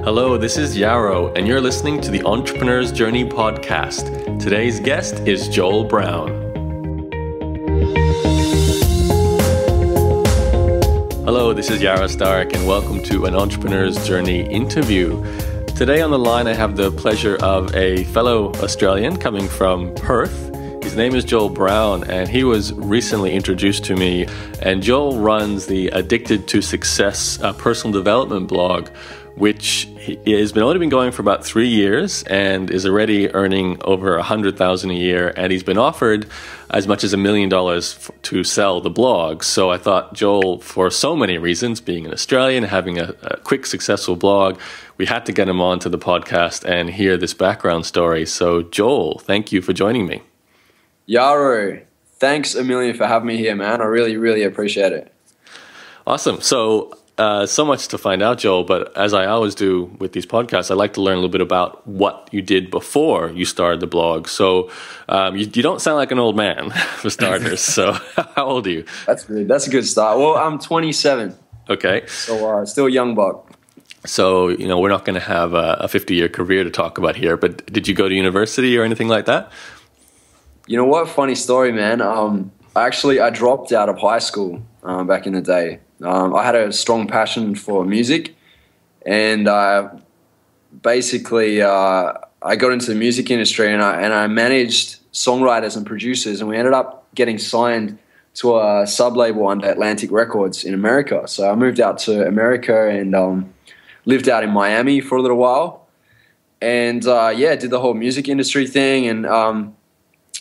Hello, this is Yaro, and you're listening to the Entrepreneur's Journey podcast. Today's guest is Joel Brown. Hello, this is Yaro Starak, and welcome to an Entrepreneur's Journey interview. Today on the line, I have the pleasure of a fellow Australian coming from Perth. His name is Joel Brown, and he was recently introduced to me. And Joel runs the Addicted to Success personal development blog, which has only been going for about 3 years and is already earning over $100,000 a year. And he's been offered as much as $1 million to sell the blog. So I thought, Joel, for so many reasons, being an Australian, having a quick, successful blog, we had to get him onto the podcast and hear this background story. So Joel, thank you for joining me. Yaro, thanks a million for having me here, man. I really, really appreciate it. Awesome. So much to find out, Joel, but as I always do with these podcasts, I like to learn a little bit about what you did before you started the blog. So you don't sound like an old man, for starters. So how old are you? That's a good start. Well, I'm 27. Okay. So still a young buck. So, we're not going to have a 50-year career to talk about here, but did you go to university or anything like that? You know what? Funny story, man. I dropped out of high school back in the day. I had a strong passion for music, and I got into the music industry, and I managed songwriters and producers, and we ended up getting signed to a sub-label under Atlantic Records in America. So I moved out to America and lived out in Miami for a little while, and did the whole music industry thing. And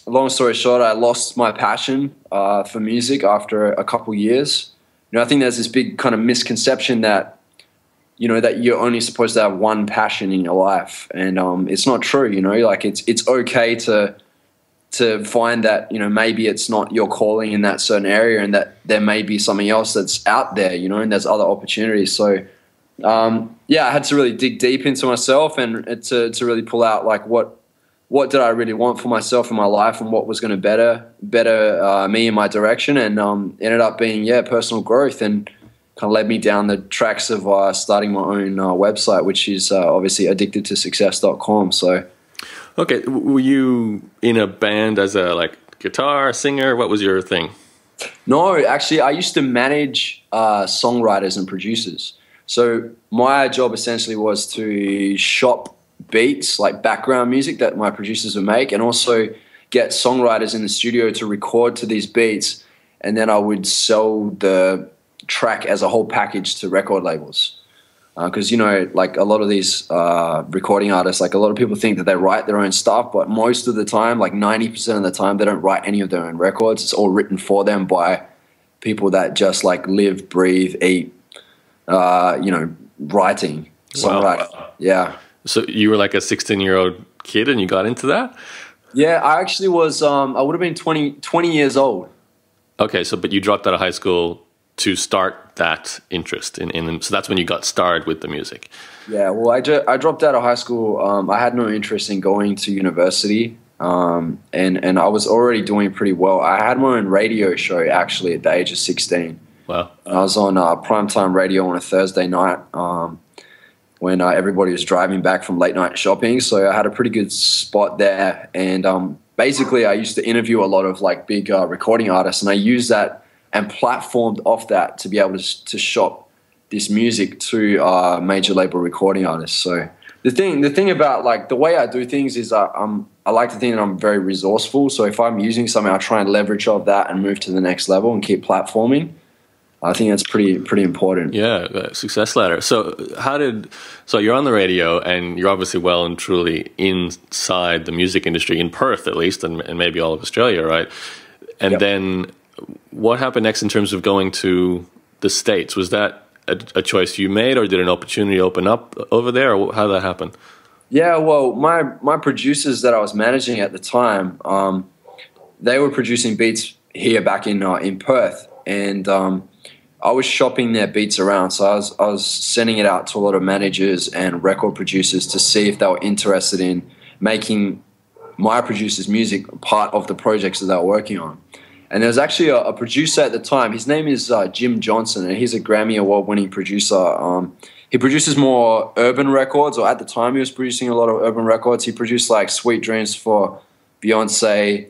long story short, I lost my passion for music after a couple years. I think there's this big kind of misconception that, that you're only supposed to have one passion in your life. And it's not true, like it's okay to find that, maybe it's not your calling in that certain area and that there may be something else that's out there, and there's other opportunities. So, I had to really dig deep into myself and to really pull out like what did I really want for myself in my life and what was going to better me in my direction, and ended up being personal growth, and kind of led me down the tracks of starting my own website, which is obviously addictedtosuccess.com. So, okay, were you in a band as a guitar singer? What was your thing? No, actually, I used to manage songwriters and producers. So my job essentially was to shop beats, like background music that my producers would make, and also get songwriters in the studio to record to these beats, and then I would sell the track as a whole package to record labels. Because, like a lot of these recording artists, like a lot of people think that they write their own stuff, but most of the time, like 90% of the time, they don't write any of their own records. It's all written for them by people that just like live, breathe, eat, writing, songwriting. Wow. Yeah. So you were like a 16-year-old kid and you got into that? Yeah, I actually was, I would have been 20 years old. Okay, but you dropped out of high school to start that interest in so that's when you got started with the music. Yeah, well, I dropped out of high school. I had no interest in going to university, and I was already doing pretty well. I had my own radio show actually at the age of 16. Wow. I was on primetime radio on a Thursday night, when everybody was driving back from late night shopping. So I had a pretty good spot there. And basically I used to interview a lot of like big recording artists, and I used that and platformed off that to be able to shop this music to major label recording artists. So the thing about like the way I do things is I like to think that I'm very resourceful. So if I'm using something, I try and leverage off that and move to the next level and keep platforming. I think that's pretty important. Yeah, success ladder. So you're on the radio and you're obviously well and truly inside the music industry in Perth at least, and maybe all of Australia, right? And Yep. Then what happened next in terms of going to the States? Was that a choice you made, or did an opportunity open up over there, or how did that happen? Yeah, well, my producers that I was managing at the time, they were producing beats here back in Perth, and I was shopping their beats around. So I was sending it out to a lot of managers and record producers to see if they were interested in making my producer's music part of the projects that they were working on. And there was actually a producer at the time. His name is Jim Johnson, and he's a Grammy Award-winning producer. he produces more urban records, or at the time he was producing a lot of urban records. He produced like Sweet Dreams for Beyonce,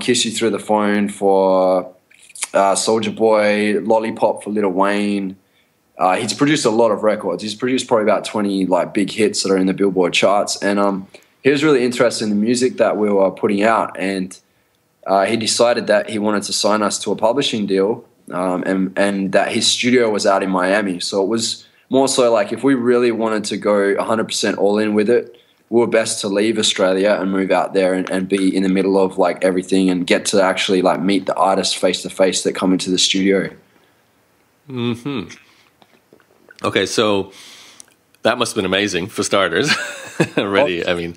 Kiss You Through the Phone for Soulja Boy, Lollipop for Lil Wayne. He's produced a lot of records. He's produced probably about 20 like big hits that are in the Billboard charts. And he was really interested in the music that we were putting out, and he decided that he wanted to sign us to a publishing deal, and that his studio was out in Miami. So it was more so like if we really wanted to go 100% all in with it, we were best to leave Australia and move out there and be in the middle of like everything and get to actually like meet the artists face to face that come into the studio. Mm-hmm. Okay, so that must have been amazing for starters. Already, I mean,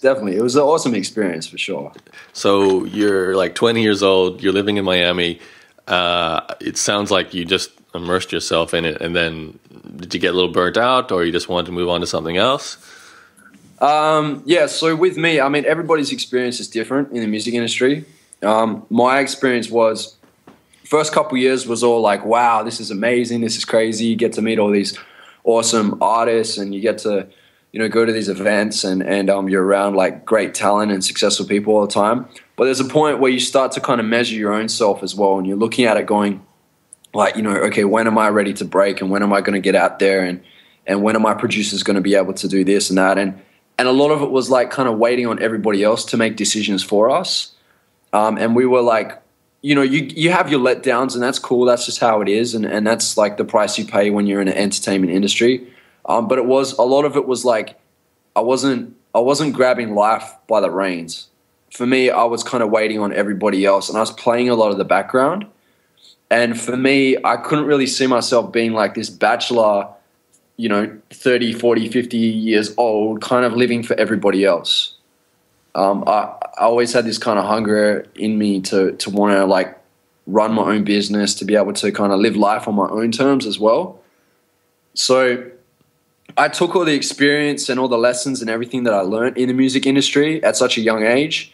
definitely, it was an awesome experience for sure. So you're like 20 years old. You're living in Miami. It sounds like you just immersed yourself in it, and then did you get a little burnt out, or you just wanted to move on to something else? Yeah. So with me, I mean, everybody's experience is different in the music industry. My experience was, first couple years was all like, wow, this is amazing, this is crazy. You get to meet all these awesome artists, and you get to, you know, go to these events, and you're around like great talent and successful people all the time. But there's a point where you start to kind of measure your own self as well, and you're looking at it going like, you know, okay, when am I ready to break, and when am I going to get out there, and when are my producers going to be able to do this and that, and a lot of it was like kind of waiting on everybody else to make decisions for us, and we were like, you know, you have your letdowns, and that's cool. That's just how it is, and that's like the price you pay when you're in an entertainment industry. But it was, a lot of it was like I wasn't grabbing life by the reins. For me, I was kind of waiting on everybody else, and I was playing a lot of the background. And for me, I couldn't really see myself being like this bachelor, you know, 30, 40, 50 years old, kind of living for everybody else. I always had this kind of hunger in me to want to like run my own business, to be able to kind of live life on my own terms as well. So I took all the experience and all the lessons and everything that I learned in the music industry at such a young age,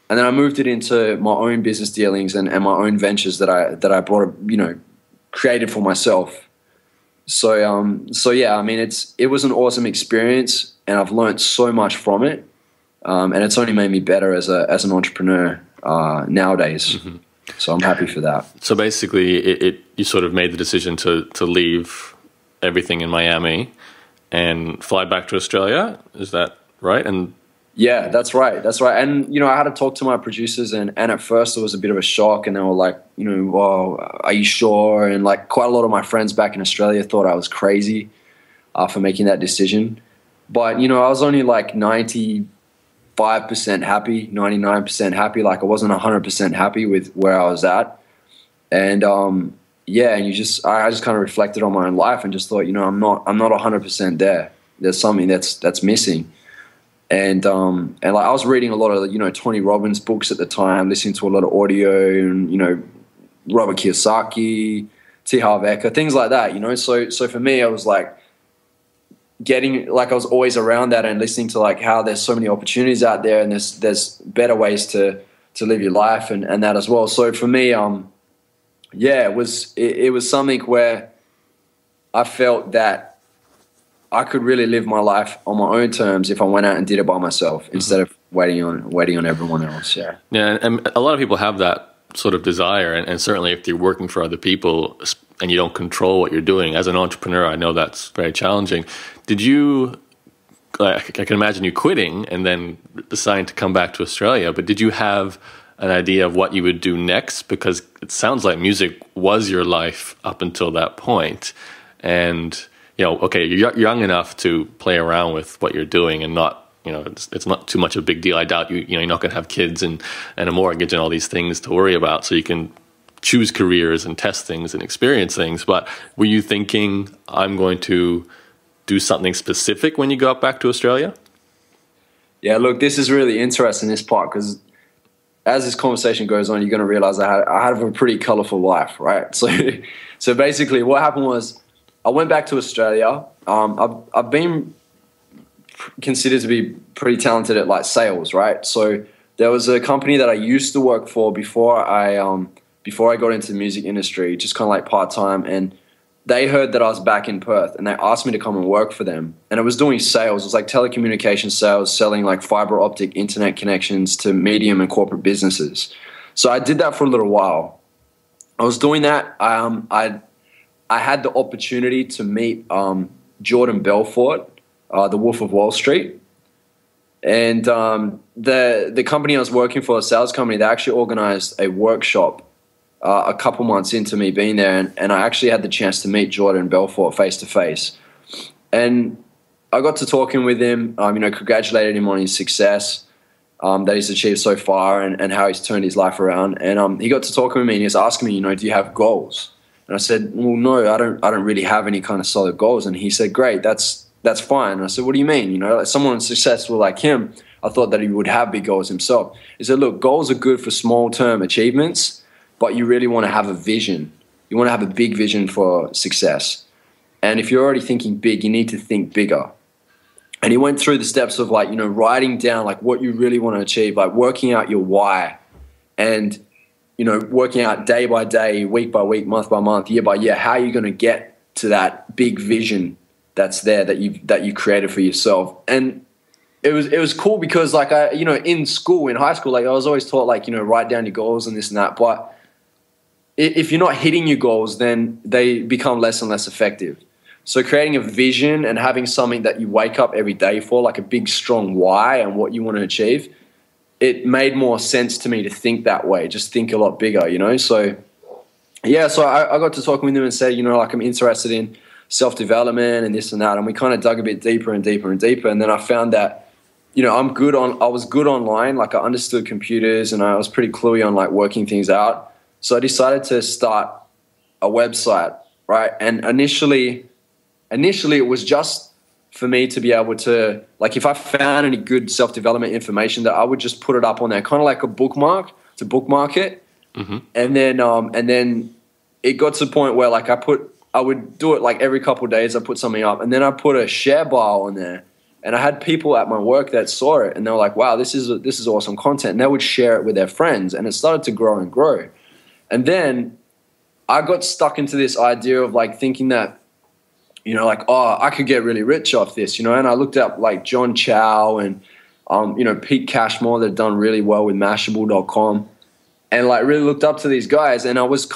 and then I moved it into my own business dealings and my own ventures that I brought, you know, created for myself. So yeah, I mean, it was an awesome experience, and I've learned so much from it. And it's only made me better as an entrepreneur nowadays. Mm-hmm. So I'm happy for that. So basically, you sort of made the decision to leave everything in Miami and fly back to Australia. Is that right? And yeah, that's right. That's right. And, you know, I had to talk to my producers, and at first it was a bit of a shock, and they were like, you know, well, are you sure? And like quite a lot of my friends back in Australia thought I was crazy for making that decision. But, you know, I was only like 95% happy, 99% happy. Like I wasn't 100% happy with where I was at. And yeah, and I just kind of reflected on my own life and just thought, you know, I'm not 100% there. There's something that's missing. And like I was reading a lot of, you know, Tony Robbins books at the time, listening to a lot of audio, and, you know, Robert Kiyosaki, T. Harv Eker, things like that, you know. So for me, I was like I was always around that and listening to like how there's so many opportunities out there, and there's better ways to live your life and that as well. So for me, yeah, it was something where I felt that I could really live my life on my own terms if I went out and did it by myself, mm-hmm. instead of waiting on everyone else. Yeah. Yeah. And a lot of people have that sort of desire. And certainly if you're working for other people and you don't control what you're doing as an entrepreneur, I know that's very challenging. Did you, I can imagine you quitting and then deciding to come back to Australia, but did you have an idea of what you would do next? Because it sounds like music was your life up until that point. And, you know, okay, you're young enough to play around with what you're doing and not, you know, it's not too much of a big deal. I doubt you're not going to have kids and a mortgage and all these things to worry about. So you can choose careers and test things and experience things. But were you thinking, I'm going to do something specific when you got back to Australia? Yeah, look, this is really interesting, this part, because as this conversation goes on, you're going to realize I had a pretty colorful life, right? So basically what happened was I went back to Australia. I've been considered to be pretty talented at like sales, right? So there was a company that I used to work for before I got into the music industry, just kind of like part-time. And they heard that I was back in Perth and they asked me to come and work for them. And it was doing sales. It was like telecommunication sales, selling like fiber optic internet connections to medium and corporate businesses. So I did that for a little while. I was doing that. I had the opportunity to meet Jordan Belfort, the Wolf of Wall Street. And the company I was working for, a sales company, they actually organized a workshop a couple months into me being there, and I actually had the chance to meet Jordan Belfort face to face. And I got to talking with him, congratulated him on his success that he's achieved so far and how he's turned his life around. And he got to talking with me and he was asking me, do you have goals? And I said, well, no, I don't really have any kind of solid goals. And he said, great, that's fine. And I said, what do you mean? Like someone successful like him, I thought that he would have big goals himself. He said, look, goals are good for small-term achievements, but you really want to have a vision. You want to have a big vision for success. And if you're already thinking big, you need to think bigger. And he went through the steps of writing down like what you really want to achieve, like working out your why and, working out day by day, week by week, month by month, year by year, how you're going to get to that big vision that's there that you created for yourself. And it was cool because in school, in high school, I was always taught write down your goals and this and that. But if you're not hitting your goals, then they become less and less effective. So creating a vision and having something that you wake up every day for, like a big, strong why and what you want to achieve, it made more sense to me to think that way, just think a lot bigger, So, yeah, so I got to talking with him and said, I'm interested in self-development and this and that. And we kind of dug a bit deeper and deeper and deeper. And then I found that, I was good online. Like I understood computers and I was pretty cluey on working things out. So I decided to start a website, right? And initially it was just for me to be able to, if I found any good self-development information, that I would just put it up on there, kind of like a bookmark to bookmark it. Mm-hmm. And then it got to the point where I would do it every couple of days. I put something up, and then I put a share bar on there. And I had people at my work that saw it, and they were like, "Wow, this is awesome content." And they would share it with their friends, and it started to grow and grow. And then I got stuck into this idea of thinking that, I could get really rich off this, and I looked up John Chow and, Pete Cashmore that had done really well with Mashable.com, and really looked up to these guys. And I was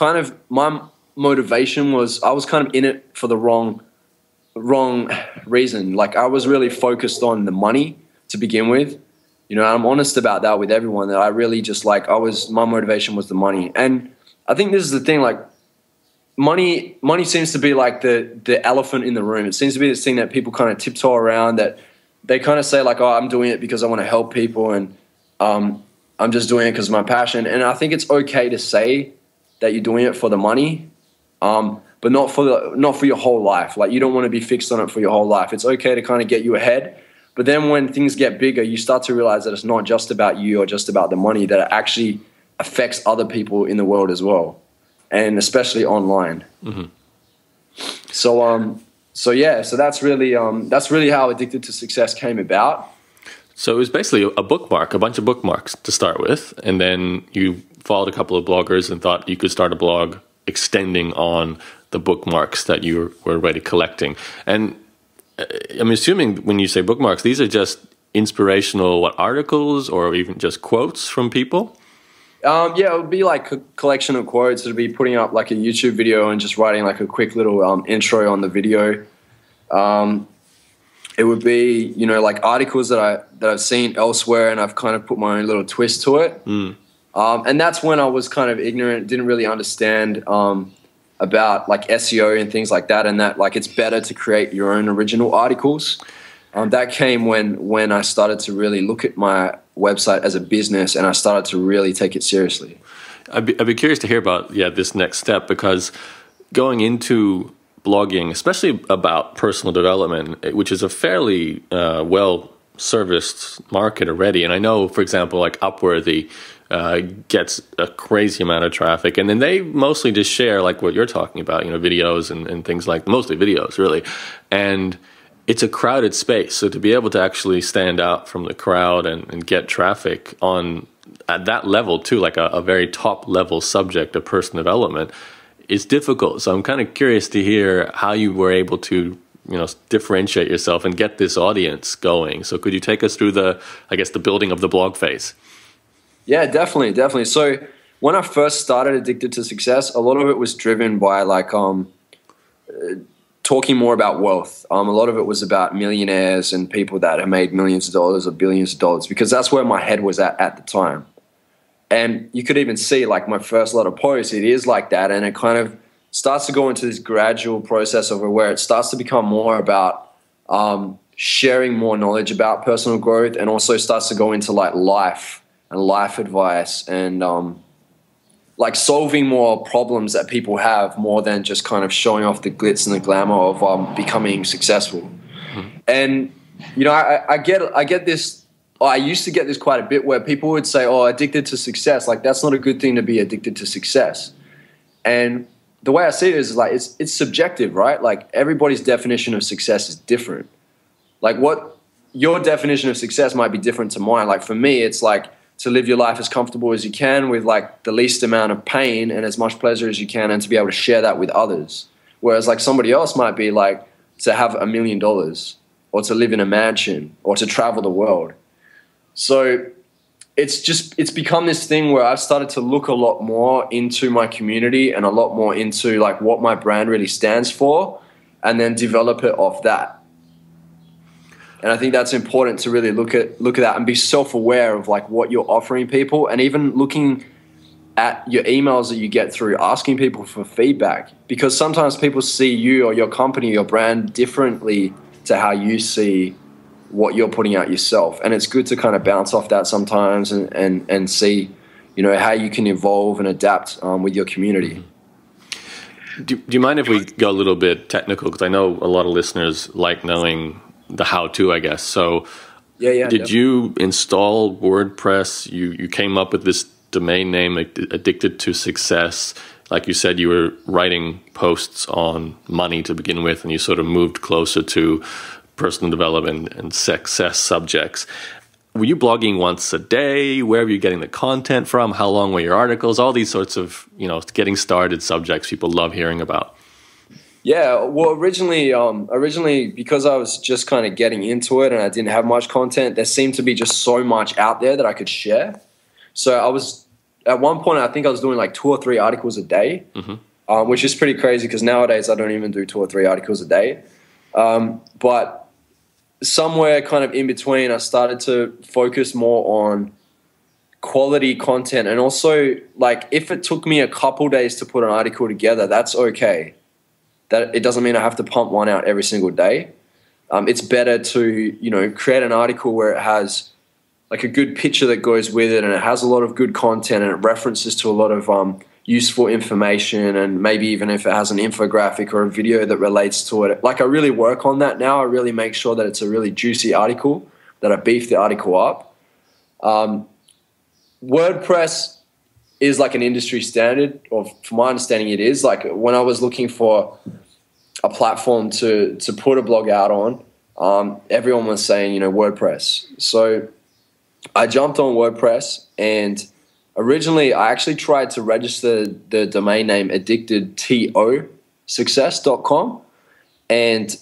my motivation was I was kind of in it for the wrong reason. I was really focused on the money to begin with. I'm honest about that with everyone, that I really just my motivation was the money. And I think this is the thing, money seems to be the elephant in the room. It seems to be this thing that people kind of tiptoe around, that they kind of say I'm doing it because I want to help people, and I'm just doing it because of my passion. And I think it's okay to say that you're doing it for the money, but not for your whole life. You don't want to be fixed on it for your whole life. It's okay to kind of get you ahead. But then when things get bigger, you start to realize that it's not just about you or just about the money, that it actually affects other people in the world as well, and especially online. Mm-hmm. So that's really how Addicted to Success came about. So it was basically a bookmark, a bunch of bookmarks to start with, and then you followed a couple of bloggers and thought you could start a blog extending on the bookmarks that you were already collecting. And I'm assuming when you say bookmarks, these are just inspirational articles or even just quotes from people? Yeah, it would be a collection of quotes. It would be putting up a YouTube video and just writing a quick little intro on the video. It would be, articles that I've seen elsewhere, and I've kind of put my own little twist to it. Mm. And that's when I was kind of ignorant, didn't really understand about SEO and things like that, and that it's better to create your own original articles. That came when I started to really look at my website as a business, and I started to really take it seriously. I'd be curious to hear about this next step, because going into blogging, especially about personal development, which is a fairly well-serviced market already, and I know, for example, Upworthy gets a crazy amount of traffic, and then they mostly just share what you're talking about, videos and things mostly videos, really, and it's a crowded space. So to be able to actually stand out from the crowd and get traffic at that level too, a very top level subject of personal development, is difficult. So I'm kind of curious to hear how you were able to, differentiate yourself and get this audience going. So could you take us through the building of the blog phase? Yeah, definitely. So when I first started Addicted to Success, a lot of it was driven by talking more about wealth. A lot of it was about millionaires and people that have made millions of dollars or billions of dollars, because that's where my head was at the time. And you could even see like my first lot of posts, it is like that. And it kind of starts to go into this gradual process of where it starts to become more about sharing more knowledge about personal growth, and also starts to go into like life and life advice and like solving more problems that people have, more than just kind of showing off the glitz and the glamour of becoming successful. Mm-hmm. And, I get this. I used to get this quite a bit, where people would say, oh, addicted to success. Like, that's not a good thing to be addicted to success. And the way I see it is like, it's subjective, right? Like, everybody's definition of success is different. Like, what your definition of success might be different to mine. Like, for me, it's like to live your life as comfortable as you can with like the least amount of pain and as much pleasure as you can, and to be able to share that with others. Whereas like somebody else might be like to have $1 million, or to live in a mansion, or to travel the world. So it's become this thing where I've started to look a lot more into my community and a lot more into like what my brand really stands for, and then develop it off that. And I think that's important to really look at that and be self-aware of like what you're offering people, and even looking at your emails that you get through, asking people for feedback, because sometimes people see you or your company, your brand differently to how you see what you're putting out yourself. And it's good to kind of bounce off that sometimes and see, how you can evolve and adapt with your community. Do you mind if we go a little bit technical? Because I know a lot of listeners like knowing the how-to, I guess. So yeah. Did you install WordPress? You came up with this domain name, Addicted to Success. Like you said, you were writing posts on money to begin with, and you sort of moved closer to personal development and success subjects. Were you blogging once a day? Where were you getting the content from? How long were your articles? All these sorts of, getting started subjects people love hearing about. Yeah, well, originally, because I was just kind of getting into it and I didn't have much content, there seemed to be just so much out there that I could share. So I was, at one point, I think I was doing like 2 or 3 articles a day, mm-hmm. Which is pretty crazy, because nowadays I don't even do 2 or 3 articles a day. But somewhere kind of in between, I started to focus more on quality content. And also, like, if it took me a couple days to put an article together, that's okay. That it doesn't mean I have to pump one out every single day. It's better to, create an article where it has like a good picture that goes with it, and it has a lot of good content, and it references to a lot of useful information, and maybe even if it has an infographic or a video that relates to it. Like, I really work on that now. I really make sure that it's a really juicy article, that I beef the article up. WordPress is like an industry standard, or from my understanding it is. Like, when I was looking for a platform to put a blog out on, everyone was saying, WordPress. So I jumped on WordPress, and originally I actually tried to register the domain name addictedtosuccess.com, and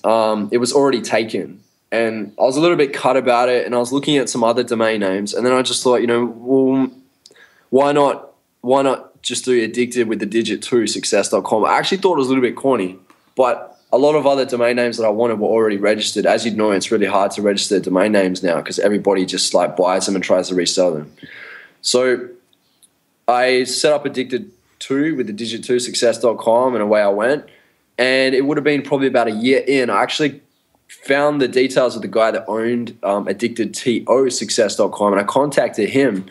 it was already taken. And I was a little bit cut about it, and I was looking at some other domain names, and then I just thought, well, why not just do addicted with the digit 2 success.com? I actually thought it was a little bit corny, but a lot of other domain names that I wanted were already registered. As you'd know, it's really hard to register domain names now, because everybody just like buys them and tries to resell them. So I set up addicted 2 with the digit 2 success.com, and away I went. And it would have been probably about a year in, I actually found the details of the guy that owned addictedtosuccess.com, and I contacted him.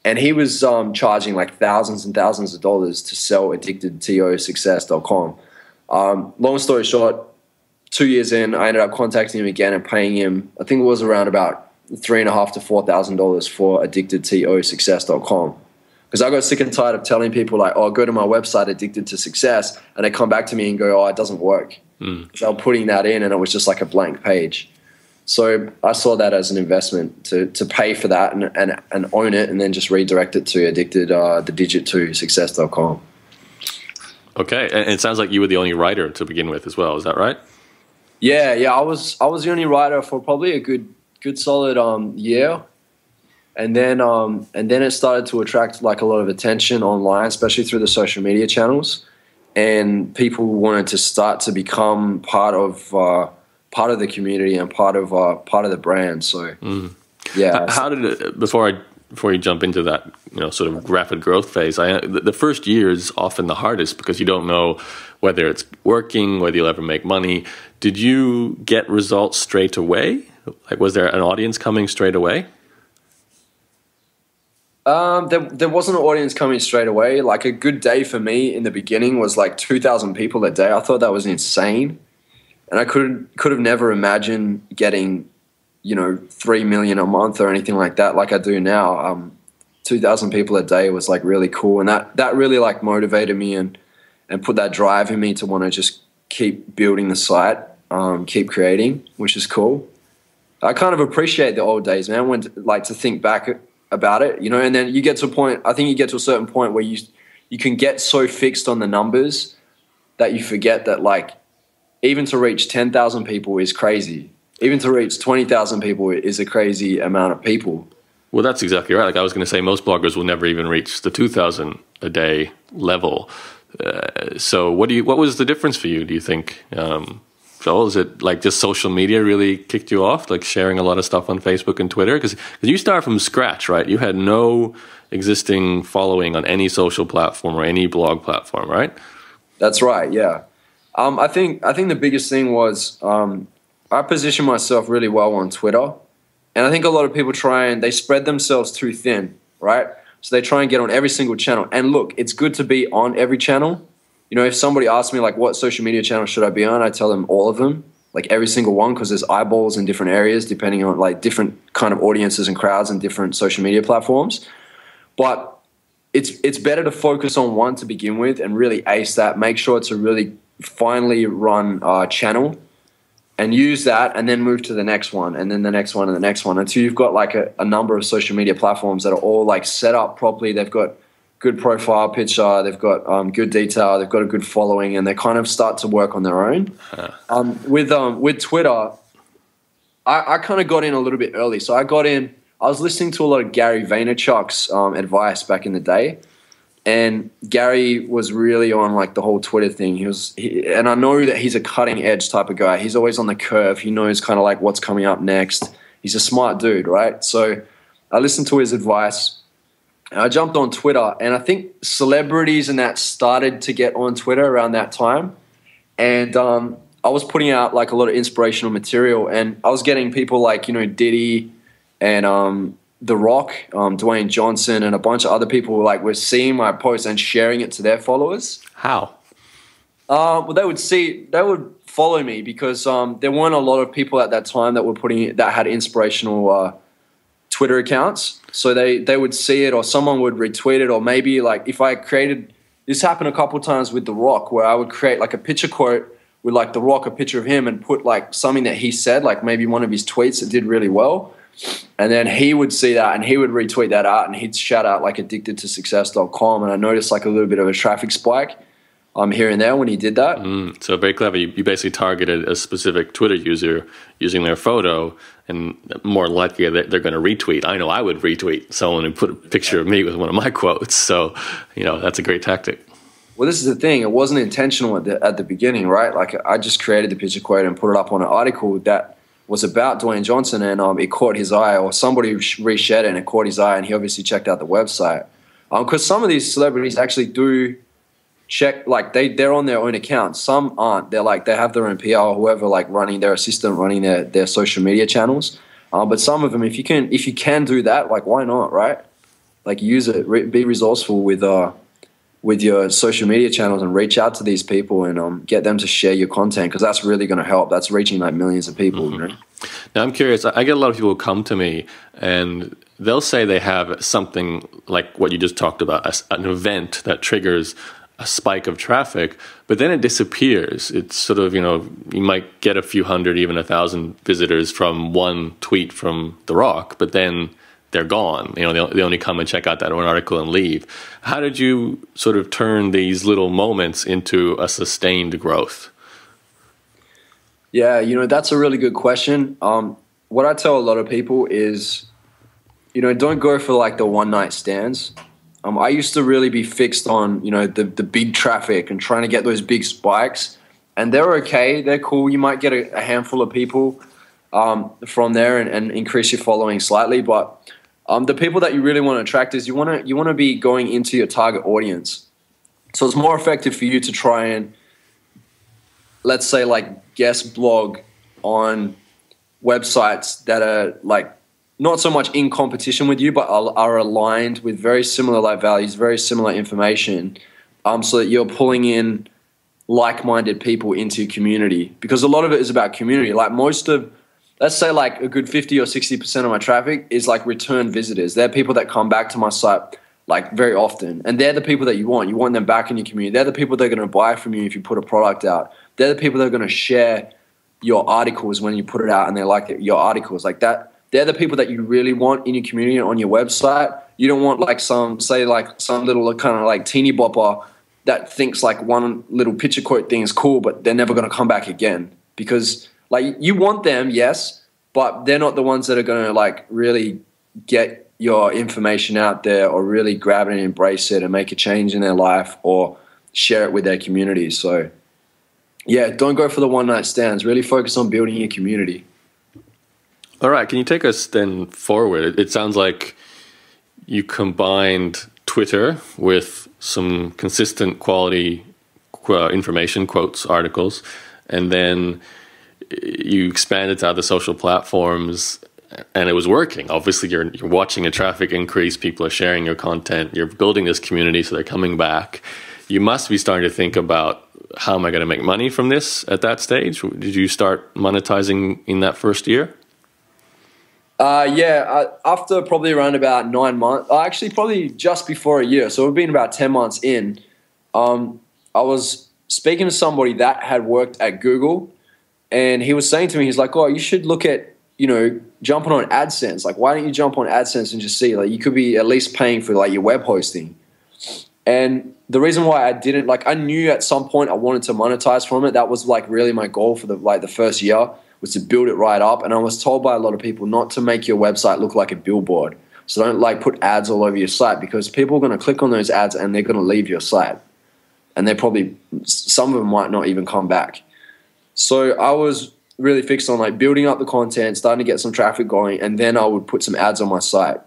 And he was charging like thousands and thousands of dollars to sell addictedtosuccess.com. Long story short, 2 years in, I ended up contacting him again and paying him, I think it was around about $3,500 to $4,000 for addictedtosuccess.com. Because I got sick and tired of telling people like, oh, go to my website, Addicted to Success, and they come back to me and go, oh, it doesn't work. So I'm putting that in, and it was just like a blank page. So I saw that as an investment to pay for that and own it, and then just redirect it to addicted, the digit 2 success.com. Okay, and it sounds like you were the only writer to begin with as well. Is that right? Yeah. I was the only writer for probably a good solid year, and then it started to attract like a lot of attention online, especially through the social media channels, and people wanted to start to become part of the community and part of the brand. So yeah. How did it, before you jump into that, sort of rapid growth phase, the first year is often the hardest because you don't know whether it's working, whether you'll ever make money. Did you get results straight away? Like, was there an audience coming straight away? There wasn't an audience coming straight away. Like, a good day for me in the beginning was like 2,000 people a day. I thought that was insane, and I could have never imagined getting 3 million a month or anything like that like I do now. 2,000 people a day was like really cool, and that really like motivated me and put that drive in me to want to just keep building the site, keep creating, which is cool. I kind of appreciate the old days, man, when like to think back about it, and then you get to a point, I think you get to a certain point where you can get so fixed on the numbers that you forget that like even to reach 10,000 people is crazy. Even to reach 20,000 people is a crazy amount of people. Well, that's exactly right. Like I was going to say, most bloggers will never even reach the 2,000 a day level. So what was the difference for you, do you think? Joel, is it like just social media really kicked you off, like sharing a lot of stuff on Facebook and Twitter? Because you start from scratch, right? You had no existing following on any social platform or any blog platform, right? That's right, yeah. I think the biggest thing was I position myself really well on Twitter, and I think a lot of people they spread themselves too thin, right? So they try and get on every single channel. And look, it's good to be on every channel. If somebody asks me like what social media channel should I be on, I tell them all of them, like every single one, because there's eyeballs in different areas depending on like different kind of audiences and crowds and different social media platforms. But it's better to focus on one to begin with and really ace that. Make sure it's a really finely run channel, and use that, and then move to the next one, and then the next one, and the next one, until you've got like a number of social media platforms that are all like set up properly. They've got good profile picture, they've got good detail, they've got a good following, and they kind of start to work on their own. With Twitter, I kind of got in a little bit early. So I was listening to a lot of Gary Vaynerchuk's advice back in the day, and Gary was really on like the whole Twitter thing. And I know that he's a cutting edge type of guy. He's always on the curve. He knows kind of like what's coming up next. He's a smart dude, right? So I listened to his advice. I jumped on Twitter, and I think celebrities and that started to get on Twitter around that time. And I was putting out like a lot of inspirational material, and I was getting people like, Diddy and The Rock, Dwayne Johnson, and a bunch of other people were seeing my posts and sharing it to their followers. How? Well, they would follow me because there weren't a lot of people at that time that had inspirational Twitter accounts. So they would see it, or someone would retweet it, or maybe like if I created, this happened a couple of times with The Rock, where I would create like a picture quote with like The Rock, a picture of him, and put like something that he said, like maybe one of his tweets that did really well. And then he would see that and he would retweet that out, and he'd shout out like addictedtosuccess.com. And I noticed like a little bit of a traffic spike here and there when he did that. So very clever. You basically targeted a specific Twitter user using their photo, and more likely that they're going to retweet. I know I would retweet someone who put a picture of me with one of my quotes. So, that's a great tactic. Well, this is the thing. It wasn't intentional at the beginning, right? Like I just created the picture quote and put it up on an article that was about Dwayne Johnson, and it caught his eye, or somebody reshared it and it caught his eye, and he obviously checked out the website. Because some of these celebrities actually do check, like they're on their own accounts. Some aren't. They're like, they have their own PR or whoever, like running their assistant, running their social media channels. But some of them, if you can do that, like why not, right? Like use it, be resourceful with your social media channels and reach out to these people and get them to share your content, because that's really going to help. That's reaching like millions of people. Mm-hmm. Now I'm curious. I get a lot of people who come to me and they'll say they have something like what you just talked about, an event that triggers a spike of traffic, but then it disappears. It's sort of, you might get a few hundred, even 1,000 visitors from one tweet from The Rock, but then they're gone. They only come and check out that one article and leave. How did you sort of turn these little moments into a sustained growth? Yeah, that's a really good question. What I tell a lot of people is, don't go for like the one night stands. I used to really be fixed on, the big traffic and trying to get those big spikes. And they're okay. They're cool. You might get a handful of people from there and increase your following slightly. But the people that you really want to attract is you want to be going into your target audience. So it's more effective for you to try and, let's say, like guest blog on websites that are like not so much in competition with you, but are aligned with very similar like values, very similar information, so that you're pulling in like-minded people into your community. Because a lot of it is about community. Like let's say like a good 50 or 60% of my traffic is like return visitors. They're people that come back to my site like very often. And they're the people that you want. You want them back in your community. They're the people that are going to buy from you if you put a product out. They're the people that are going to share your articles when you put it out and they like your articles like that. They're the people that you really want in your community and on your website. You don't want like some little kind of like teeny bopper that thinks like one little picture quote thing is cool, but they're never going to come back again. Because like you want them, yes, but they're not the ones that are going to like really get your information out there or really grab it and embrace it and make a change in their life or share it with their community. So yeah, don't go for the one night stands. Really focus on building your community. All right. Can you take us then forward? It sounds like you combined Twitter with some consistent quality information, quotes, articles, and then you expanded to other social platforms, and it was working. Obviously, you're watching the traffic increase. People are sharing your content. You're building this community, so they're coming back. You must be starting to think about, how am I going to make money from this at that stage? Did you start monetizing in that first year? After probably around about 9 months, actually probably just before a year, so we've been about 10 months in, I was speaking to somebody that had worked at Google, and he was saying to me, he's like, oh, you should look at, jumping on AdSense. Like, why don't you jump on AdSense and just see, like, you could be at least paying for like your web hosting. And the reason why I didn't, like, I knew at some point I wanted to monetize from it. That was like really my goal for the first year, was to build it right up. And I was told by a lot of people not to make your website look like a billboard. So don't like put ads all over your site, because people are going to click on those ads and they're going to leave your site. And some of them might not even come back. So I was really fixed on like building up the content, starting to get some traffic going, and then I would put some ads on my site.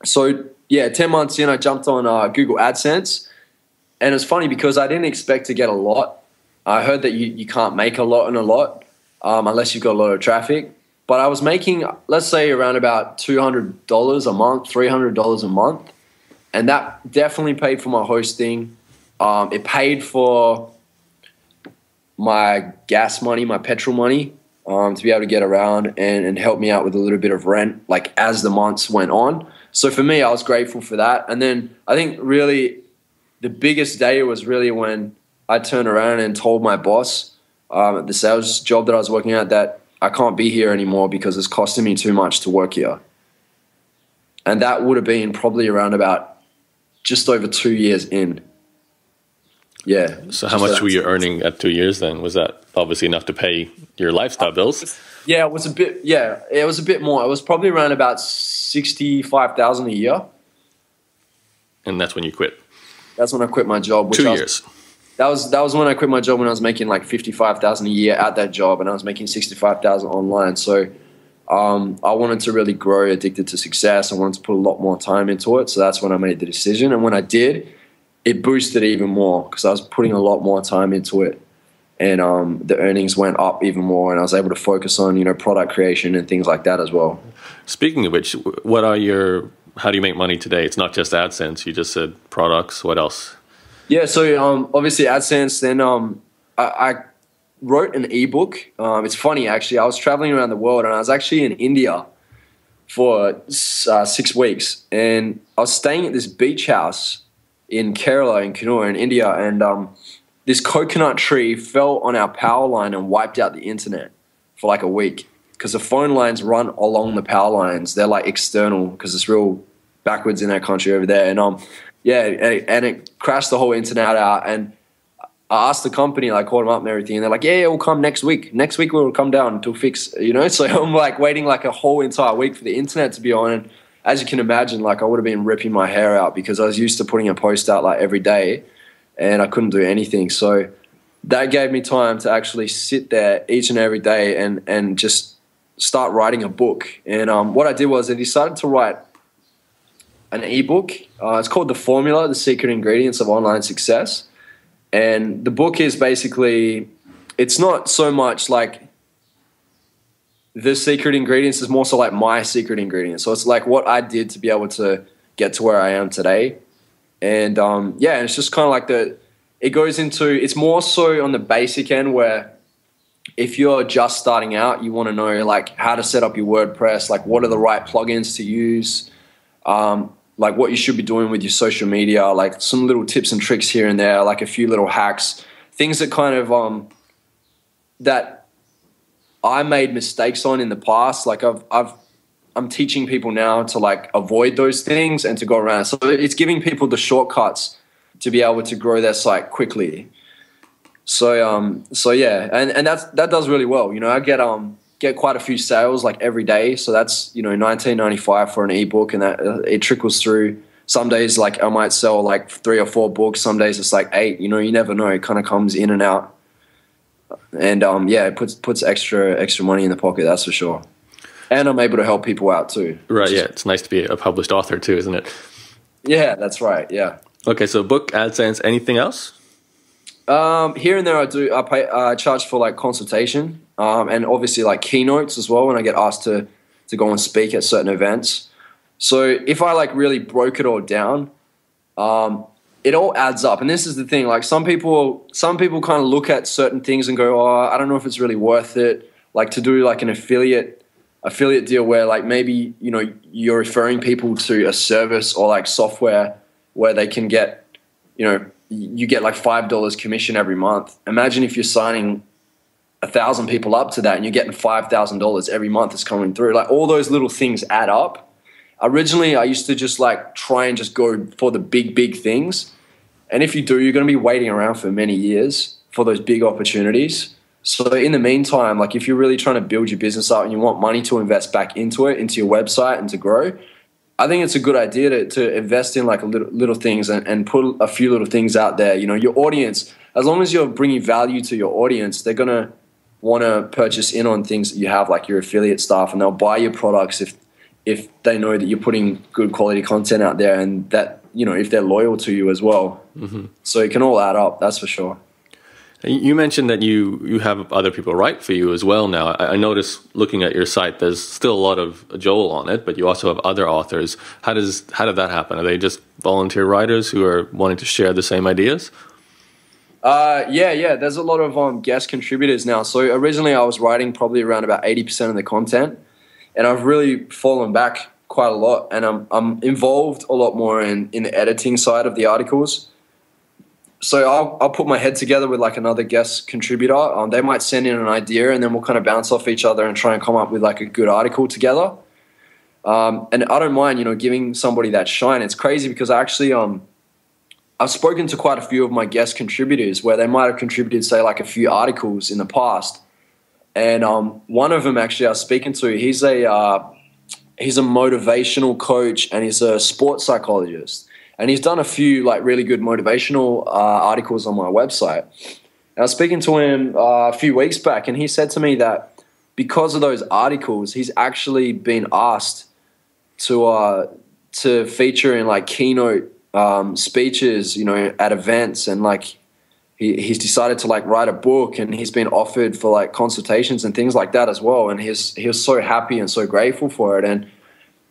So yeah, 10 months in, I jumped on Google AdSense. And it's funny because I didn't expect to get a lot. I heard that you can't make a lot unless you've got a lot of traffic. But I was making, let's say, around about $200 a month, $300 a month. And that definitely paid for my hosting. It paid for my gas money, my petrol money, to be able to get around and help me out with a little bit of rent, like as the months went on. So for me, I was grateful for that. And then I think really the biggest day was really when I turned around and told my boss at the sales job that I was working at that I can't be here anymore because it's costing me too much to work here. And that would have been probably around about just over 2 years in. Yeah. So how much were you earning at 2 years then? Was that obviously enough to pay your lifestyle bills? Yeah, it was a bit more. It was probably around about $65,000 a year. And that's when you quit? That's when I quit my job. 2 years. That was when I quit my job, when I was making like $55,000 a year at that job, and I was making $65,000 online. So I wanted to really grow Addicted to Success. I wanted to put a lot more time into it. So that's when I made the decision. And when I did, it boosted even more because I was putting a lot more time into it. And the earnings went up even more, and I was able to focus on, product creation and things like that as well. Speaking of which, how do you make money today? It's not just AdSense. You just said products. What else? Yeah, so obviously AdSense. Then I wrote an ebook. It's funny, actually. I was traveling around the world, and I was actually in India for 6 weeks. And I was staying at this beach house in Kerala, in Kannur, in India, and this coconut tree fell on our power line and wiped out the internet for like a week. because the phone lines run along the power lines. They're like external because it's real backwards in that country over there. And yeah, and it crashed the whole internet out. And I asked the company, like, called them up and everything, and they're like, yeah, we'll come next week. Next week we'll come down to fix, you know. So I'm like waiting like a whole entire week for the internet to be on. And as you can imagine, like I would have been ripping my hair out because I was used to putting a post out like every day, and I couldn't do anything. So that gave me time to actually sit there each and every day and just start writing a book. And what I did was I decided to write an ebook. It's called The Formula, The Secret Ingredients of Online Success. And the book is basically, it's not so much like the secret ingredients, is more so like my secret ingredients. So it's like what I did to be able to get to where I am today. And yeah, and it's just kind of like it goes into, it's more so on the basic end where if you're just starting out, you want to know like how to set up your WordPress, like what are the right plugins to use, like what you should be doing with your social media, like some little tips and tricks here and there, like a few little hacks, things that kind of that I made mistakes on in the past. Like I'm teaching people now to like avoid those things and to go around. So it's giving people the shortcuts to be able to grow their site quickly. So yeah, and that does really well. You know, I get quite a few sales like every day. So that's, you know, $19.95 for an ebook, and that it trickles through. Some days like I might sell like 3 or 4 books. Some days it's like 8. You know, you never know. It kind of comes in and out. And yeah, it puts extra money in the pocket. That's for sure. And I'm able to help people out too. Right. Yeah, it's nice to be a published author too, isn't it? Yeah, that's right. Yeah. Okay, so book, AdSense, anything else? Here and there I charge for like consultation, and obviously like keynotes as well when I get asked to go and speak at certain events. So if I like really broke it all down, it all adds up. And this is the thing, like some people kind of look at certain things and go, oh, I don't know if it's really worth it, like to do like an affiliate deal where like maybe, you know, you're referring people to a service or like software where they can get, you know, you get like $5 commission every month. Imagine if you're signing 1,000 people up to that and you're getting $5,000 every month is coming through. Like all those little things add up. Originally, I used to just like try and just go for the big things. And if you do, you're going to be waiting around for many years for those big opportunities. So in the meantime, like if you're really trying to build your business up and you want money to invest back into it, into your website and to grow, I think it's a good idea to invest in like little things and put a few little things out there. You know, your audience, as long as you're bringing value to your audience, they're going to want to purchase in on things that you have, like your affiliate stuff, and they'll buy your products if they know that you're putting good quality content out there, and that, you know, if they're loyal to you as well. Mm-hmm. So it can all add up, that's for sure. You mentioned that you have other people write for you as well now. I noticed looking at your site, there's still a lot of Joel on it, but you also have other authors. How did that happen? Are they just volunteer writers who are wanting to share the same ideas? Yeah. There's a lot of guest contributors now. So originally I was writing probably around about 80% of the content, and I've really fallen back quite a lot, and I'm involved a lot more in the editing side of the articles. So I'll put my head together with like another guest contributor. They might send in an idea, and then we'll kind of bounce off each other and try and come up with like a good article together. And I don't mind, you know, giving somebody that shine. It's crazy because I actually I've spoken to quite a few of my guest contributors where they might have contributed, say, like a few articles in the past. And one of them actually I was speaking to, he's a motivational coach and he's a sports psychologist. And he's done a few like really good motivational articles on my website. And I was speaking to him a few weeks back, and he said to me that because of those articles, he's actually been asked to feature in like keynote speeches, you know, at events, and like he's decided to like write a book, and he's been offered for like consultations and things like that as well. And he was so happy and so grateful for it. And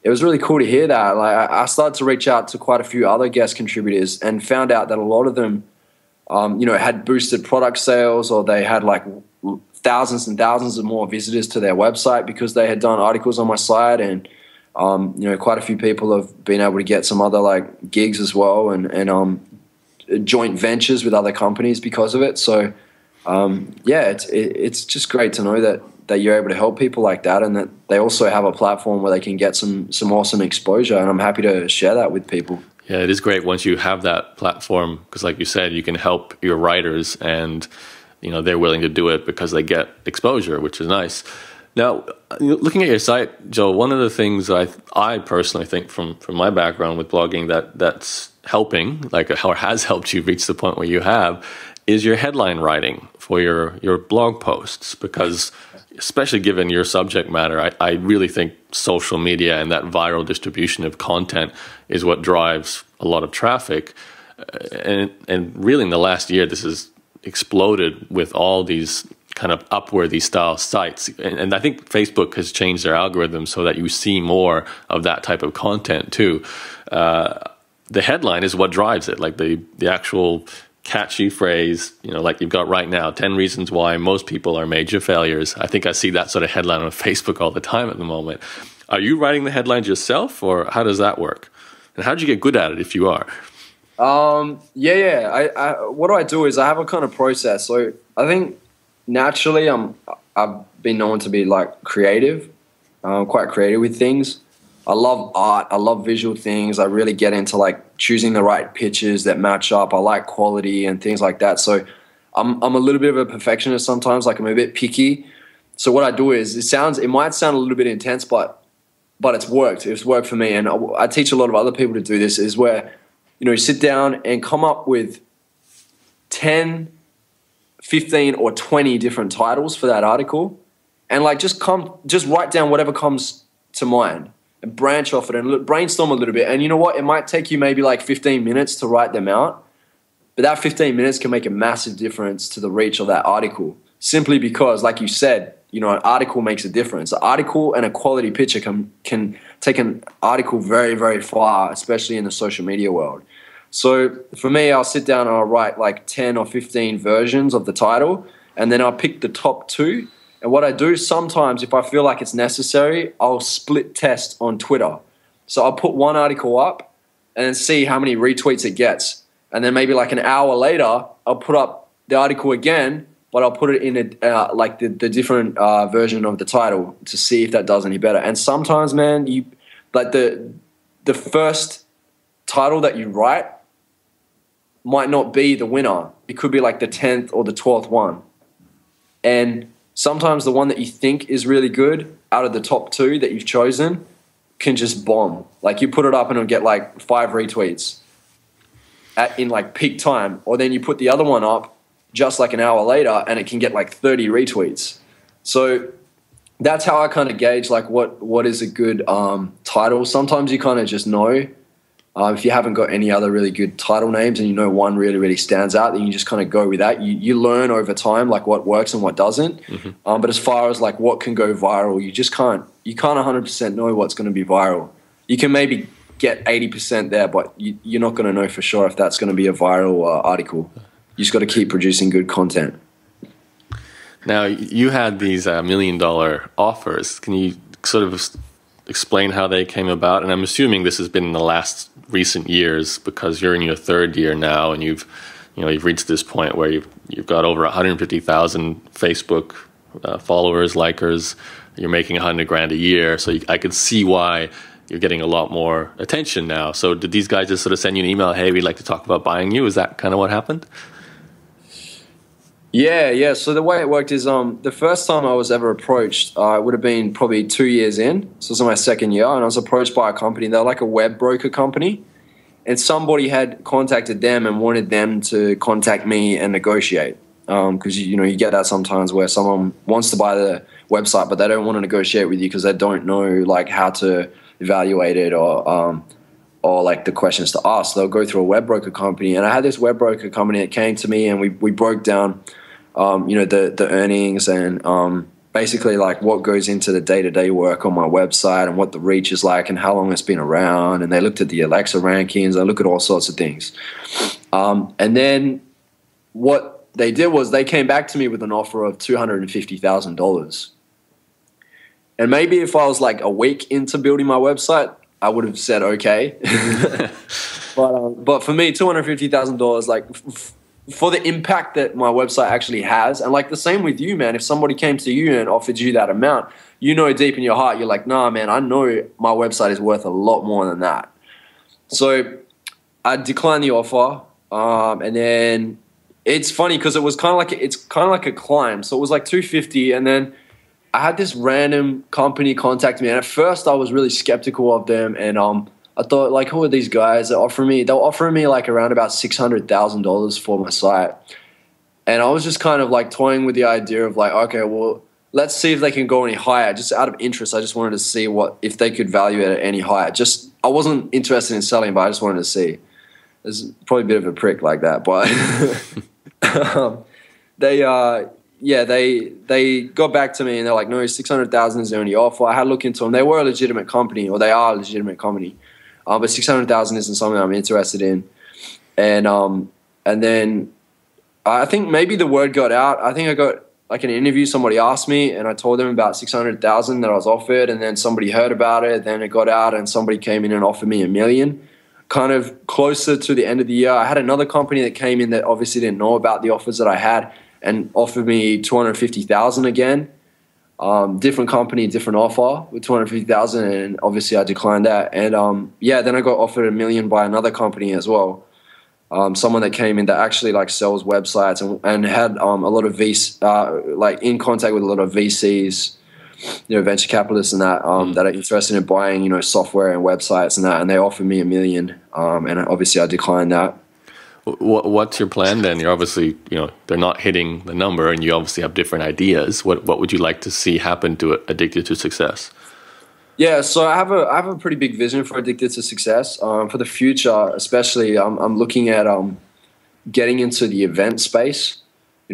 it was really cool to hear that. Like I started to reach out to quite a few other guest contributors and found out that a lot of them, you know, had boosted product sales, or they had like thousands and thousands of more visitors to their website because they had done articles on my site. And, you know, quite a few people have been able to get some other like gigs as well, and joint ventures with other companies because of it. So, yeah, it's just great to know that that you're able to help people like that, and that they also have a platform where they can get some awesome exposure. And I'm happy to share that with people. Yeah, it is great once you have that platform, because like you said, you can help your writers, and they're willing to do it because they get exposure, which is nice. Now, looking at your site, Joe, one of the things I personally think from my background with blogging that's helping, like how it has helped you reach the point where you have, is your headline writing for your blog posts, because especially given your subject matter, I really think social media and that viral distribution of content is what drives a lot of traffic. And really in the last year, this has exploded with all these kind of Upworthy style sites. And I think Facebook has changed their algorithm so that you see more of that type of content too. The headline is what drives it, like the actual catchy phrase, like you've got right now, 10 reasons why most people are major failures. I think I see that sort of headline on Facebook all the time at the moment. Are you writing the headlines yourself, or how does that work? And how do you get good at it if you are? Yeah. What I do is I have a kind of process. So I think naturally I've been known to be like creative, quite creative with things. I love art. I love visual things. I really get into like choosing the right pictures that match up. I like quality and things like that. So I'm a little bit of a perfectionist sometimes. Like I'm a bit picky. So what I do is it might sound a little bit intense, but it's worked. It's worked for me. And I teach a lot of other people to do this, is where, you sit down and come up with 10, 15 or 20 different titles for that article, and like just write down whatever comes to mind and branch off it and brainstorm a little bit. And you know what? It might take you maybe like 15 minutes to write them out, but that 15 minutes can make a massive difference to the reach of that article, simply because, like you said, an article makes a difference. An article and a quality picture can take an article very, very far, especially in the social media world. So for me, I'll sit down and I'll write like 10 or 15 versions of the title, and then I'll pick the top 2. And what I do sometimes, if I feel like it's necessary, I'll split test on Twitter. So I'll put one article up and then see how many retweets it gets. And then maybe like an hour later, I'll put up the article again, but I'll put it in the different version of the title to see if that does any better. And sometimes, man, the first title that you write might not be the winner. It could be like the 10th or the 12th one. And sometimes the one that you think is really good out of the top 2 that you've chosen can just bomb. Like you put it up and it'll get like 5 retweets in like peak time. Or then you put the other one up just like an hour later and it can get like 30 retweets. So that's how I kind of gauge like what is a good title. Sometimes you kind of just know. If you haven't got any other really good title names and one really, really stands out, then you just kind of go with that. You learn over time like what works and what doesn't. Mm-hmm. But as far as like what can go viral, you can't 100% know what's going to be viral. You can maybe get 80% there, but you're not going to know for sure if that's going to be a viral article. You just got to keep producing good content. Now, you had these $1 million offers. Can you sort of explain how they came about? And I'm assuming this has been in the last recent years, because you're in your 3rd year now, and you've reached this point where you've got over 150,000 Facebook followers, likers. You're making $100,000 a year, so I could see why you're getting a lot more attention now. So did these guys just sort of send you an email, hey, we'd like to talk about buying you? Is that kind of what happened? Yeah. So the way it worked is the first time I was ever approached, it would have been probably 2 years in. So this was my 2nd year, and I was approached by a company. They're like a web broker company, and somebody had contacted them and wanted them to contact me and negotiate. Because you get that sometimes where someone wants to buy the website, but they don't want to negotiate with you because they don't know like how to evaluate it or like the questions to ask. They'll go through a web broker company, and I had this web broker company that came to me, and we broke down the earnings and basically like what goes into the day-to-day work on my website and what the reach is like and how long it's been around. And they looked at the Alexa rankings. They look at all sorts of things. And then what they did was they came back to me with an offer of $250,000. And maybe if I was like a week into building my website, I would have said okay. But for me, $250,000, like for the impact that my website actually has. And like the same with you, man. If somebody came to you and offered you that amount, you know deep in your heart, you're like, nah, man, I know my website is worth a lot more than that. So I declined the offer. And then it's funny because it was kind of like a climb. So it was like 250, and then I had this random company contact me. And at first I was really skeptical of them. And I thought, like, who are these guys that offer me? They'll offer me like around about $600,000 for my site. And I was just kind of like toying with the idea of like, okay, well, let's see if they can go any higher. Just out of interest, I just wanted to see if they could value it at any higher. I wasn't interested in selling, but I just wanted to see. There's probably a bit of a prick like that, but they got back to me and they're like, no, 600,000 is the only offer. I had to look into them. They were a legitimate company, or they are a legitimate company, but 600,000 isn't something I'm interested in. And then I think maybe the word got out. I think I got like an interview. Somebody asked me, and I told them about 600,000 that I was offered, and then somebody heard about it. Then it got out, and somebody came in and offered me $1 million. Kind of closer to the end of the year, I had another company that came in that obviously didn't know about the offers that I had and offered me 250,000 again. Different company, different offer with 250,000, and obviously I declined that. And then I got offered $1 million by another company as well. Someone that came in that actually like sells websites and had a lot of like in contact with a lot of VCs, venture capitalists and that that are interested in buying, software and websites and that, and they offered me $1 million, and obviously I declined that. What's your plan then? You're obviously, they're not hitting the number, and you obviously have different ideas. What would you like to see happen to Addicted to Success? Yeah, so I have a pretty big vision for Addicted to Success. For the future, especially, I'm looking at getting into the event space.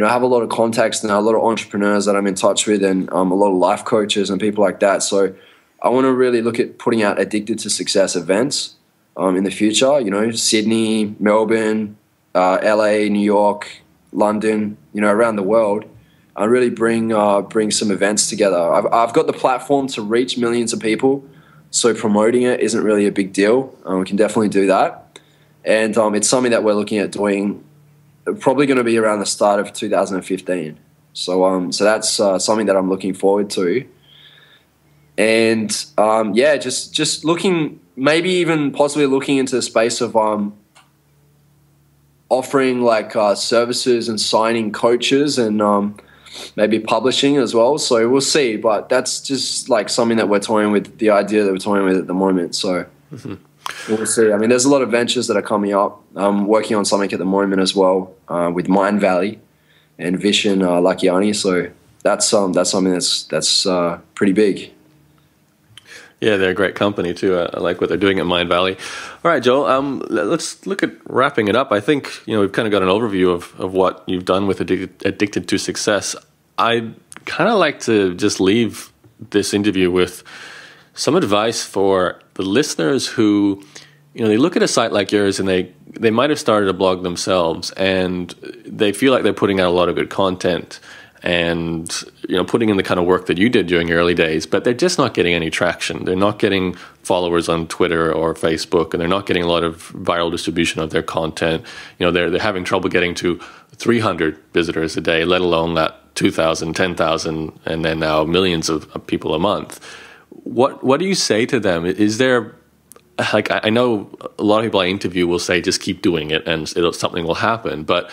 I have a lot of contacts now, a lot of entrepreneurs that I'm in touch with, and a lot of life coaches and people like that. So I want to really look at putting out Addicted to Success events in the future. Sydney, Melbourne, LA, New York, London, around the world. I really bring some events together. I've got the platform to reach millions of people, so promoting it isn't really a big deal. We can definitely do that, and it's something that we're looking at doing. Probably going to be around the start of 2015. So that's something that I'm looking forward to. And just looking, maybe even possibly looking into the space of offering like services and signing coaches and maybe publishing as well. So we'll see, but that's just like something that we're toying with, the idea that we're toying with at the moment. So we'll see. I mean, there's a lot of ventures that are coming up. I'm working on something at the moment as well with Mind Valley and Vishen Lakiani. So that's something that's pretty big. Yeah, they're a great company too. I like what they're doing at Mind Valley. All right, Joel, let's look at wrapping it up. I think we've kind of got an overview of what you've done with Addicted to Success. I'd kind of like to just leave this interview with some advice for the listeners who, they look at a site like yours and they might have started a blog themselves and they feel like they're putting out a lot of good content and putting in the kind of work that you did during your early days, but they're just not getting any traction. They're not getting followers on Twitter or Facebook, and they're not getting a lot of viral distribution of their content. They're having trouble getting to 300 visitors a day, let alone that 2,000, 10,000, and then now millions of people a month. What do you say to them? Is there, like, I know a lot of people I interview will say just keep doing it and something will happen, but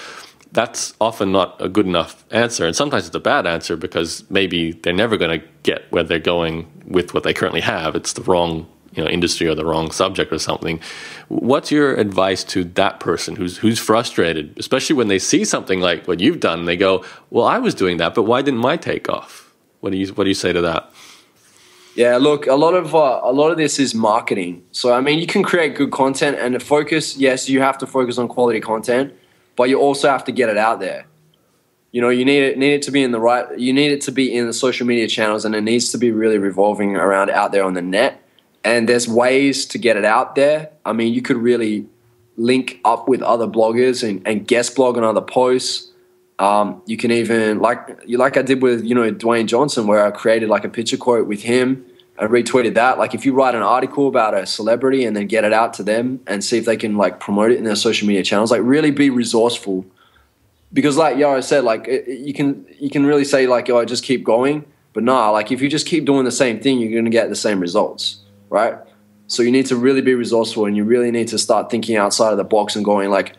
that's often not a good enough answer. And sometimes it's a bad answer because maybe they're never going to get where they're going with what they currently have. It's the wrong industry or the wrong subject or something. What's your advice to that person who's frustrated, especially when they see something like what you've done and they go, well, I was doing that, but why didn't mine take off? What do you say to that? Yeah, look, a lot of this is marketing. So, I mean, you can create good content and the focus, yes, you have to focus on quality content, but you also have to get it out there. You need it to be in the social media channels, and it needs to be really revolving around out there on the net. And there's ways to get it out there. I mean, you could really link up with other bloggers and guest blog on other posts. You can even, like I did with, Dwayne Johnson, where I created like a picture quote with him and retweeted that. Like, if you write an article about a celebrity and then get it out to them and see if they can like promote it in their social media channels, like really be resourceful because like Yaro said, like you can really say like, oh, just keep going, but nah, like if you just keep doing the same thing, you're going to get the same results, right? So you need to really be resourceful, and you really need to start thinking outside of the box and going like,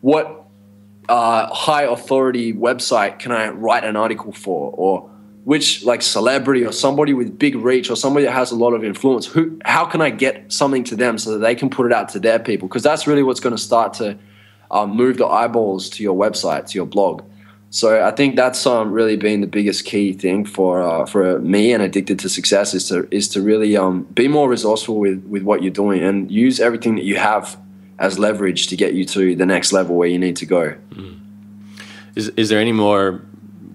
what high authority website can I write an article for, or which like celebrity or somebody with big reach or somebody that has a lot of influence, how can I get something to them so that they can put it out to their people? Because that's really what's going to start to move the eyeballs to your website, to your blog. So I think that's really been the biggest key thing for me and Addicted to Success is to really be more resourceful with what you're doing and use everything that you have as leverage to get you to the next level where you need to go. Is there any more,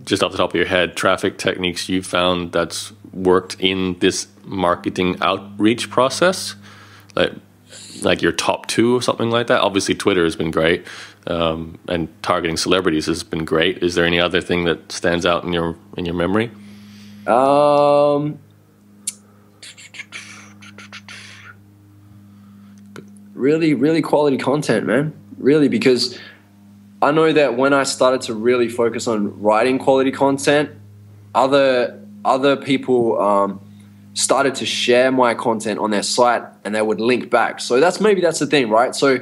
just off the top of your head, traffic techniques you found that's worked in this marketing outreach process? Like your top 2 or something like that? Obviously Twitter has been great, and targeting celebrities has been great. Is there any other thing that stands out in your memory? Really quality content, man. Really, because I know that when I started to really focus on writing quality content, other people started to share my content on their site, and they would link back. So that's the thing, right? So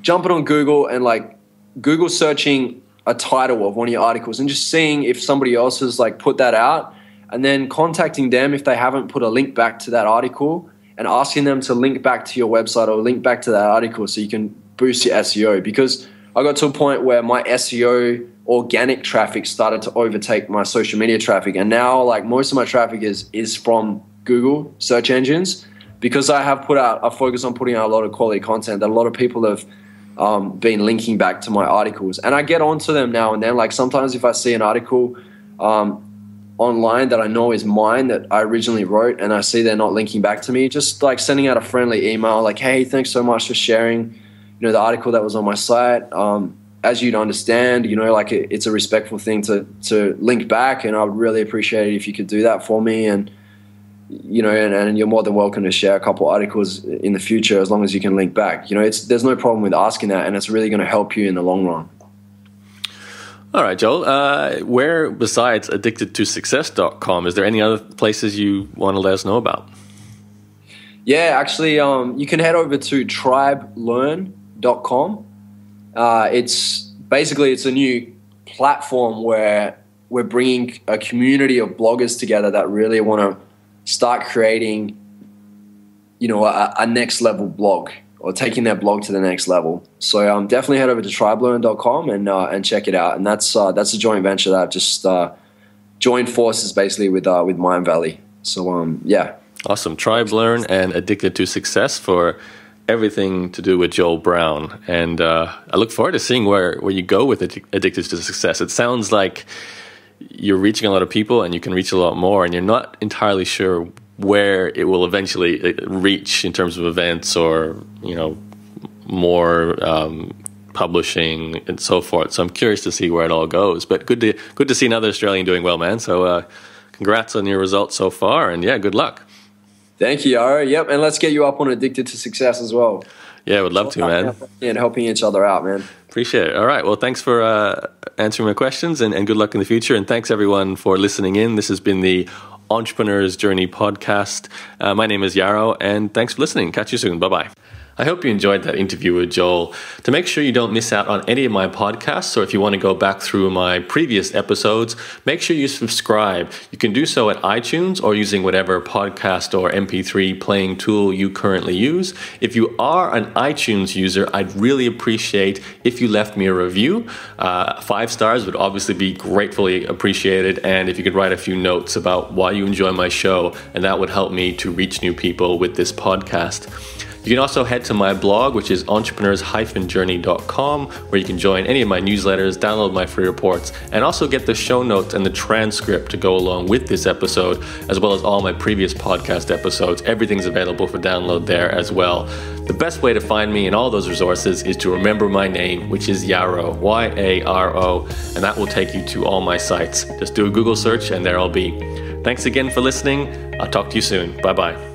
jumping on Google and like Google searching a title of one of your articles and just seeing if somebody else has like put that out, and then contacting them if they haven't put a link back to that article, and asking them to link back to your website or link back to that article so you can boost your SEO. Because I got to a point where my SEO organic traffic started to overtake my social media traffic, and now like most of my traffic is from Google search engines, because I have I focus on putting out a lot of quality content that a lot of people have been linking back to my articles. And I get onto them now and then. Like sometimes if I see an article online that I know is mine, that I originally wrote, and I see they're not linking back to me, just like sending out a friendly email like, hey, thanks so much for sharing, the article that was on my site. As you'd understand, like it's a respectful thing to link back, and I would really appreciate it if you could do that for me. And and you're more than welcome to share a couple articles in the future as long as you can link back. There's no problem with asking that, and it's really going to help you in the long run. All right, Joel, where besides addictedtosuccess.com, is there any other places you want to let us know about? Yeah, actually, you can head over to tribelearn.com. It's a new platform where we're bringing a community of bloggers together that really want to start creating, a next level blog, or taking their blog to the next level. So definitely head over to tribelearn.com and check it out. And that's a joint venture that I've just joined forces basically with Mind Valley. So yeah. Awesome. TribeLearn and Addicted to Success for everything to do with Joel Brown. And I look forward to seeing where you go with Addicted to Success. It sounds like you're reaching a lot of people, and you can reach a lot more, and you're not entirely sure where it will eventually reach in terms of events or, more publishing and so forth. So I'm curious to see where it all goes. But good to see another Australian doing well, man. So congrats on your results so far, and yeah, good luck. Thank you, Yaro. Yep, and let's get you up on Addicted to Success as well. Yeah, would love to, man. And helping each other out, man. Appreciate it. All right. Well, thanks for answering my questions, and good luck in the future. And thanks, everyone, for listening in. This has been the Entrepreneur's Journey podcast. My name is Yaro, and thanks for listening. Catch you soon. Bye-bye. I hope you enjoyed that interview with Joel. To make sure you don't miss out on any of my podcasts, or if you want to go back through my previous episodes, make sure you subscribe. You can do so at iTunes or using whatever podcast or MP3 playing tool you currently use. If you are an iTunes user, I'd really appreciate if you left me a review. 5 stars would obviously be gratefully appreciated, and if you could write a few notes about why you enjoy my show, and that would help me to reach new people with this podcast. You can also head to my blog, which is entrepreneurs-journey.com, where you can join any of my newsletters, download my free reports, and also get the show notes and the transcript to go along with this episode, as well as all my previous podcast episodes. Everything's available for download there as well. The best way to find me in all those resources is to remember my name, which is Yaro, Y-A-R-O, and that will take you to all my sites. Just do a Google search and there I'll be. Thanks again for listening. I'll talk to you soon. Bye-bye.